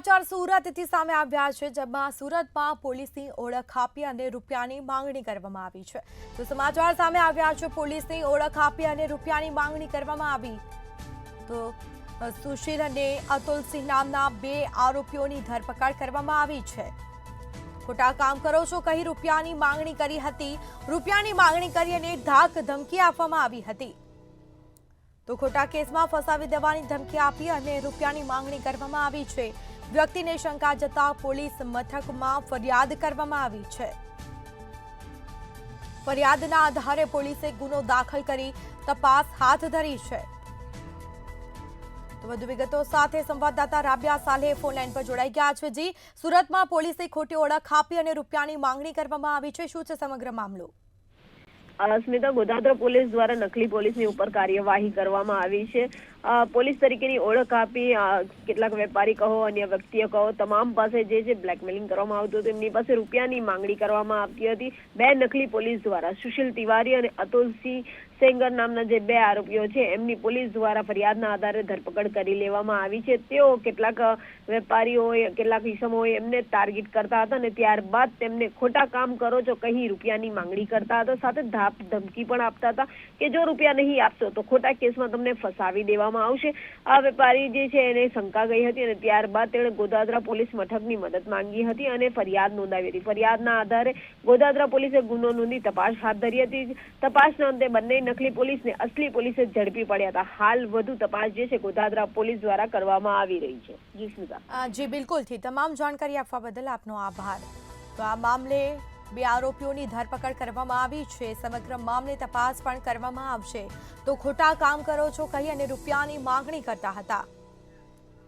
સમાચાર સુરતથી સામે આવ્યા છે, જેમાં સુરતમાં પોલીસની ઓળખ આપી અને રૂપિયાની માંગણી કરવામાં આવી છે। તો સમાચાર સામે આવ્યા છે, પોલીસની ઓળખ આપી અને રૂપિયાની માંગણી કરવામાં આવી। તો સુશીલ અને અતુલસિંહ નામના બે આરોપીઓની ધરપકડ કરવામાં આવી છે। ખોટા કામ કરો છો કહી રૂપિયાની માંગણી કરી હતી। રૂપિયાની માંગણી કરી અને ધાક ધમકી આપવામાં આવી હતી। તો ખોટા કેસમાં ફસાવી દેવાની ધમકી આપી અને રૂપિયાની માંગણી કરવામાં આવી છે। વ્યક્તિને શંકા જતા પોલીસ મથકમાં ફરિયાદ કરવામાં આવી છે। ફરિયાદના આધારે પોલીસે ગુનો દાખલ કરી તપાસ હાથ ધરી છે। તો વધુ વિગતો સાથે સંવાદદાતા રાબિયા સાલેહ ફોનલાઈન પર જોડાઈ ગયા છે। જી, સુરતમાં પોલીસે ખોટી ઓળખ આપી અને રૂપિયાની માંગણી કરવામાં આવી છે, શું છે સમગ્ર મામલો? સ્મિતા, ગોધાત્રા પોલીસ દ્વારા નકલી પોલીસની ઉપર કાર્યવાહી કરવામાં આવી છે। પોલીસ તરીકેની ઓળખ આપી કેટલાક વેપારી કહો, અન્ય વ્યક્તિઓ કહો, તમામ પાસે જે બ્લેકમેલિંગ કરવામાં આવતું હતું, એમની પાસે રૂપિયાની માંગણી કરવામાં આવતી હતી। બે નકલી પોલીસ દ્વારા સુશીલ તિવારી અને અતુલસિંહ સેંગર નામના જે બે આરોપીઓ છે, એમની પોલીસ દ્વારા ફરિયાદના આધારે ધરપકડ કરી લેવામાં આવી છે। તેઓ કેટલાક વેપારીઓ, કેટલાક ઇસમો એમને ટાર્ગેટ કરતા હતા અને ત્યારબાદ તેમને ખોટા કામ કરો છો કહી રૂપિયાની માંગણી કરતા હતા। સાથે ધાક ધમકી પણ આપતા હતા કે જો રૂપિયા નહીં આપશો તો ખોટા કેસમાં તમને ફસાવી દેવામાં આવશે। આ વેપારી જે છે એને શંકા ગઈ હતી અને ત્યારબાદ તેણે ગોધાત્રા પોલીસ મથકની મદદ માંગી હતી અને ફરિયાદ નોંધાવી હતી। ફરિયાદના આધારે ગોધાત્રા પોલીસે ગુનો નોંધી તપાસ હાથ ધરી હતી। તપાસના અંતે બંને નકલી પોલીસને અસલી પોલીસે ઝડપી પડ્યા હતા। હાલ વધુ તપાસ જે છે ગોધાત્રા પોલીસ દ્વારા કરવામાં આવી રહી છે। જી સ્મિતા। જી બિલકુલથી તમામ જાણકારી આપવા બદલ આપનો આભાર। તો આ મામલે બે આરોપીઓની ધરપકડ કરવામાં આવી છે। સમગ્ર મામલે તપાસ પણ કરવામાં આવશે। તો ખોટા કામ કરો છો કહી અને રૂપિયાની માંગણી કરતા હતા।